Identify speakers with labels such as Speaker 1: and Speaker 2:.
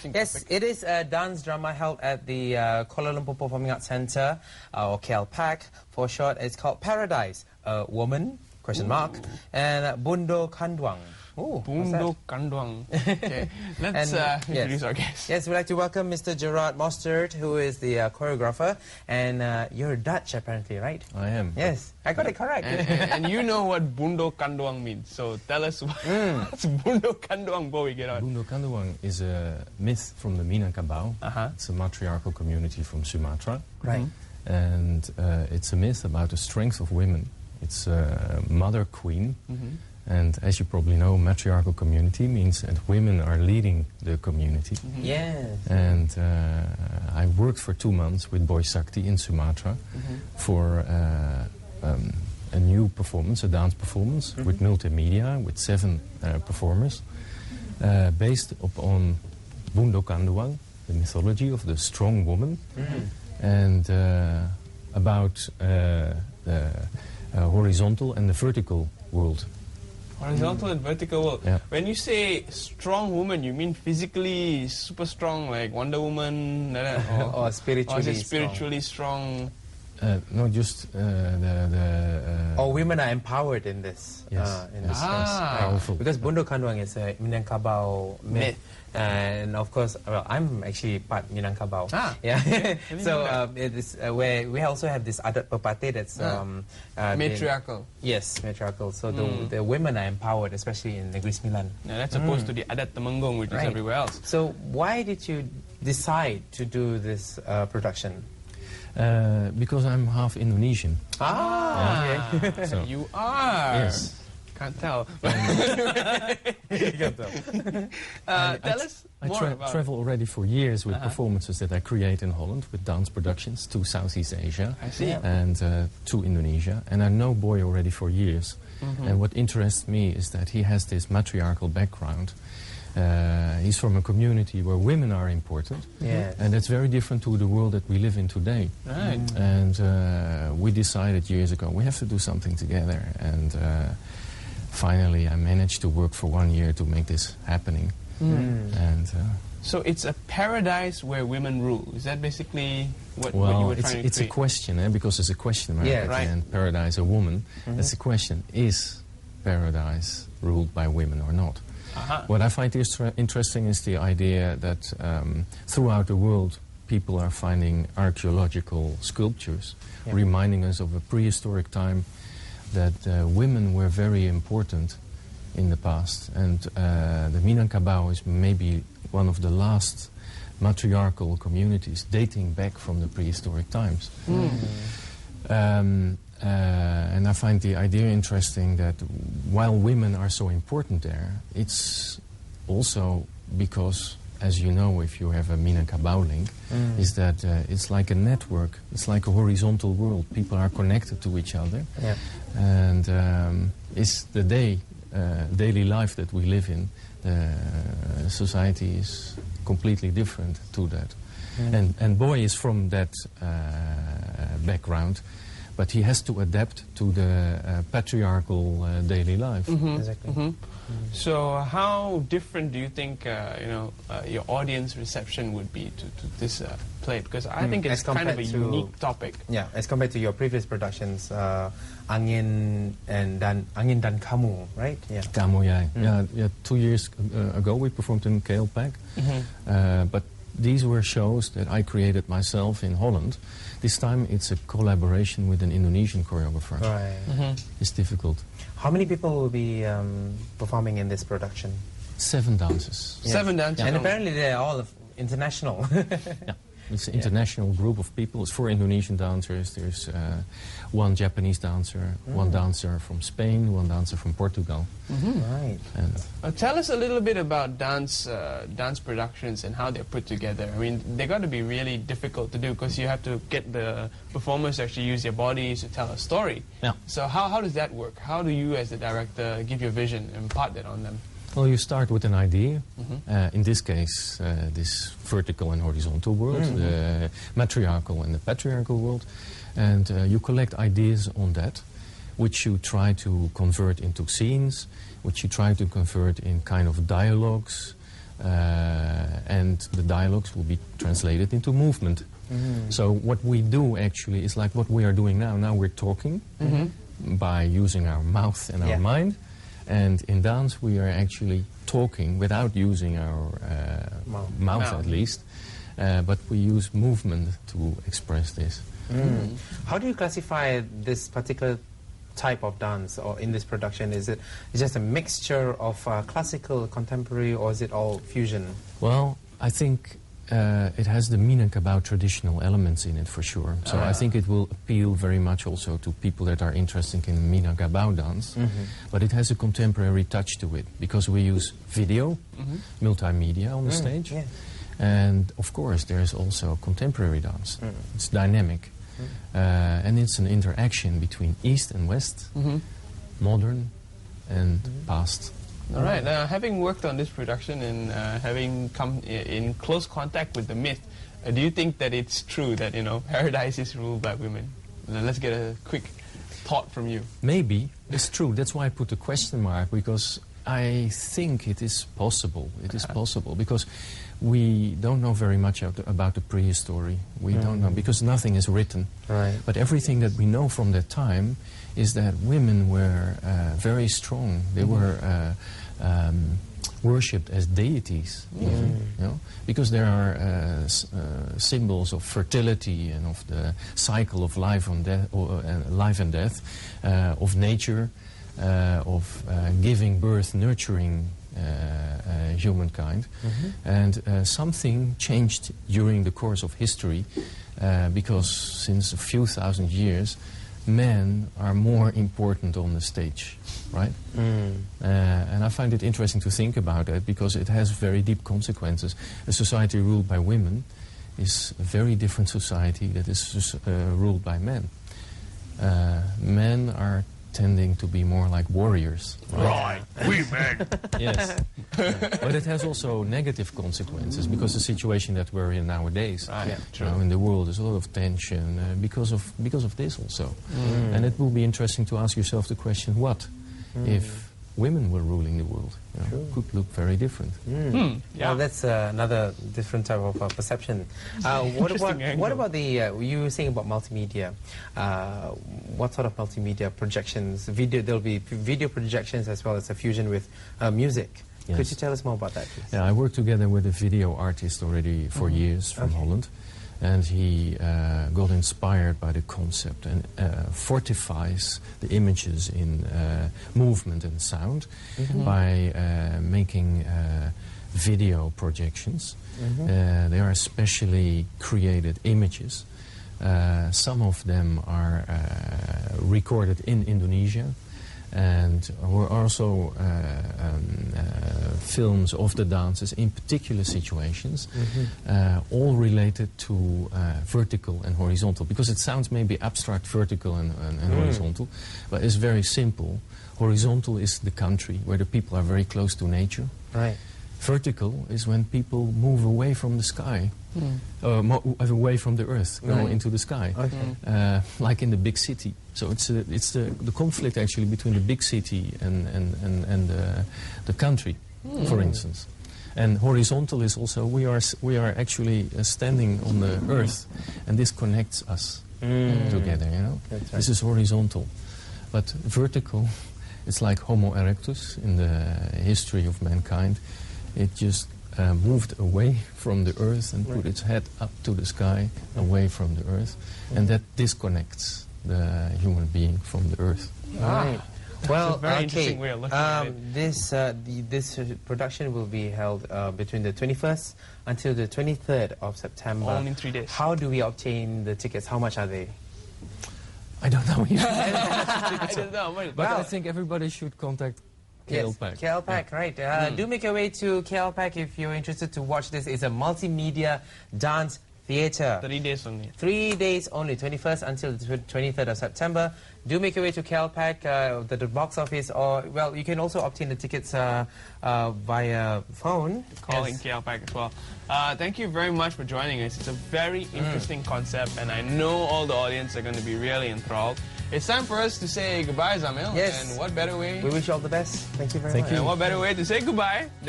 Speaker 1: interesting
Speaker 2: Yes,
Speaker 1: topic.
Speaker 2: it is a dance drama held at the Kuala Lumpur Performing Arts Centre, or KLPAC for short. It's called Paradise, a woman, question mark, and Bundo Kandwang. Ooh,
Speaker 1: Bundo Kandwang. Okay, let's introduce our guest.
Speaker 2: Yes, we'd like to welcome Mr. Gerard Mosterd, who is the choreographer, and you're Dutch apparently, right?
Speaker 3: I am.
Speaker 2: Yes, I got it correct.
Speaker 1: And you know what Bundo Kandwang means, so tell us what's Bundo Kandwang, Bowie, get on.
Speaker 3: Bundo Kandwang is a myth from the Minangkabau. It's a matriarchal community from Sumatra.
Speaker 2: Right.
Speaker 3: And it's a myth about the strength of women. It's a mother queen. And as you probably know, matriarchal community means that women are leading the community.
Speaker 2: Yes.
Speaker 3: And I worked for 2 months with Boy Sakti in Sumatra for a new performance, a dance performance with multimedia, with 7 performers, based upon Bundo Kandwang, the mythology of the strong woman, and about the horizontal and the vertical world.
Speaker 1: Horizontal and vertical world.
Speaker 3: Yeah.
Speaker 1: When you say strong woman, you mean physically super strong, like Wonder Woman,
Speaker 2: Or spiritually,
Speaker 1: or is it spiritually strong?
Speaker 3: No, just
Speaker 2: Or women are empowered in this.
Speaker 3: Yes.
Speaker 2: In this
Speaker 3: powerful.
Speaker 2: Because Bundo Kandwang is a Minangkabau myth. And of course, well, I'm actually part Minangkabau. Yeah. So it is where we also have this adat pepatih that's
Speaker 1: Matriarchal.
Speaker 2: Yes, matriarchal. So the women are empowered, especially in Negeri Sembilan.
Speaker 1: Now, that's opposed to the adat Temenggung, which is everywhere else.
Speaker 2: So why did you decide to do this production?
Speaker 3: Because I'm half Indonesian.
Speaker 2: Okay.
Speaker 3: So,
Speaker 1: You are.
Speaker 3: yes.
Speaker 1: Can't tell. Tell us more about
Speaker 3: travel already for years with performances that I create in Holland with dance productions to Southeast Asia.
Speaker 1: I see.
Speaker 3: And to Indonesia. And I know Boy already for years. And what interests me is that he has this matriarchal background. He's from a community where women are important.
Speaker 2: Yes.
Speaker 3: And that's very different to the world that we live in today.
Speaker 1: Right.
Speaker 3: And we decided years ago we have to do something together. And finally I managed to work for 1 year to make this happening. And
Speaker 1: So it's a paradise where women rule. Is that basically what you
Speaker 3: well,
Speaker 1: were trying to
Speaker 3: it's a
Speaker 1: create?
Speaker 3: question, because it's a question mark
Speaker 2: Yeah,
Speaker 3: at the
Speaker 1: right.
Speaker 3: end. Paradise, a woman. That's the question: is paradise ruled by women or not? What I find interesting is the idea that throughout the world people are finding archaeological sculptures reminding us of a prehistoric time that women were very important in the past. And the Minangkabau is maybe one of the last matriarchal communities dating back from the prehistoric times. And I find the idea interesting that while women are so important there, it's also because, as you know, if you have a Minangkabau link, is that it's like a network, it's like a horizontal world. People are connected to each other.
Speaker 2: Yeah.
Speaker 3: And it's the daily life that we live in. Society is completely different to that. And Boy is from that background, but he has to adapt to the patriarchal daily life.
Speaker 2: Exactly.
Speaker 1: So how different do you think your audience reception would be to this play? Because I think it's
Speaker 2: As
Speaker 1: kind of a
Speaker 2: compared to-
Speaker 1: unique topic.
Speaker 2: Yeah, as compared to your previous productions, Angin dan Kamu, right? Yeah.
Speaker 3: Kamu Jij. Yeah, 2 years ago we performed in KLPAC, but these were shows that I created myself in Holland. This time it's a collaboration with an Indonesian choreographer.
Speaker 2: Right.
Speaker 3: It's difficult.
Speaker 2: How many people will be performing in this production?
Speaker 3: 7 dances.
Speaker 2: Yes.
Speaker 1: 7 dancers.
Speaker 2: And apparently they're all international.
Speaker 3: Yeah. It's an international group of people. It's 4 Indonesian dancers. There's 1 Japanese dancer, 1 dancer from Spain, 1 dancer from Portugal.
Speaker 2: Right.
Speaker 3: And
Speaker 1: Tell us a little bit about dance productions and how they're put together. I mean, they got to be really difficult to do because you have to get the performers to actually use their bodies to tell a story.
Speaker 3: Yeah.
Speaker 1: So how does that work? How do you, as the director, give your vision and impart that on them?
Speaker 3: well, you start with an idea. In this case, this vertical and horizontal world, the matriarchal and the patriarchal world. And you collect ideas on that, which you try to convert into scenes, which you try to convert in kind of dialogues, and the dialogues will be translated into movement. So what we do actually is like what we are doing now. Now we're talking by using our mouth and our mind, and in dance we are actually talking without using our mouth at least, but we use movement to express this.
Speaker 2: How do you classify this particular type of dance, or in this production? Is it just a mixture of classical, contemporary, or is it all fusion?
Speaker 3: Well, I think it has the Minangkabau traditional elements in it for sure. So I think it will appeal very much also to people that are interested in Minangkabau dance. But it has a contemporary touch to it because we use video, multimedia on the stage. And of course there's also contemporary dance. It's dynamic. And it's an interaction between East and West, modern and past.
Speaker 1: All right. Now, having worked on this production and having come in close contact with the myth, do you think that it's true that, you know, paradise is ruled by women? Let's get a quick thought from you.
Speaker 3: Maybe. It's true. That's why I put a question mark, because I think it is possible. It is possible, because we don't know very much about the prehistory. We don't know, because nothing is written. But everything that we know from that time is that women were very strong. They were worshipped as deities, even, you know, because there are symbols of fertility and of the cycle of life and death, of nature, of giving birth, nurturing humankind. And something changed during the course of history, because since a few thousand years, men are more important on the stage, right? And I find it interesting to think about it, because it has very deep consequences. A society ruled by women is a very different society that is ruled by men. Men are tending to be more like warriors.
Speaker 4: Right, we men.
Speaker 3: Yes. But it has also negative consequences, because the situation that we're in nowadays, you know, in the world, there's a lot of tension because of this also. And it will be interesting to ask yourself the question, what if women were ruling the world? You know, could look very different.
Speaker 2: Well, that's another different type of perception. What about the, you were saying about multimedia. What sort of multimedia projections? There'll be video projections as well as a fusion with music.
Speaker 3: Yes.
Speaker 2: Could you tell us more about that, please?
Speaker 3: Yeah, I worked together with a video artist already for years from Holland. And he got inspired by the concept and fortifies the images in movement and sound by making video projections. They are specially created images. Some of them are recorded in Indonesia, and were also films of the dances in particular situations, all related to vertical and horizontal, because it sounds maybe abstract, vertical and horizontal, but it's very simple. Horizontal is the country where the people are very close to nature. Vertical is when people move away from the sky, away from the earth, go into the sky, like in the big city. So it's the conflict actually between the big city and the country, for instance. And horizontal is also we are actually standing on the earth, and this connects us together. You know, this is horizontal, but vertical, it's like Homo erectus in the history of mankind. It just moved away from the earth and put its head up to the sky, away from the earth, and that disconnects the human being from the earth.
Speaker 2: Well,
Speaker 1: very interesting way of looking at it.
Speaker 2: This production will be held between the 21st until the 23rd of September.
Speaker 1: Only 3 days.
Speaker 2: How do we obtain the tickets? How much are they?
Speaker 3: I don't know.
Speaker 1: I don't know.
Speaker 3: But I think everybody should contact KLPAC.
Speaker 2: KLPAC, right. Do make your way to KLPAC if you're interested to watch this. It's a multimedia dance theatre.
Speaker 1: 3 days only.
Speaker 2: 3 days only, 21st until the 23rd of September. Do make your way to KLPAC, the box office, or, well, you can also obtain the tickets via phone.
Speaker 1: Calling KLPAC as well. Thank you very much for joining us. It's a very interesting concept, and I know all the audience are going to be really enthralled. It's time for us to say goodbye, Zamil.
Speaker 2: Yes.
Speaker 1: And what better way?
Speaker 2: We wish you all the best. Thank you very much.
Speaker 1: And what better way to say goodbye than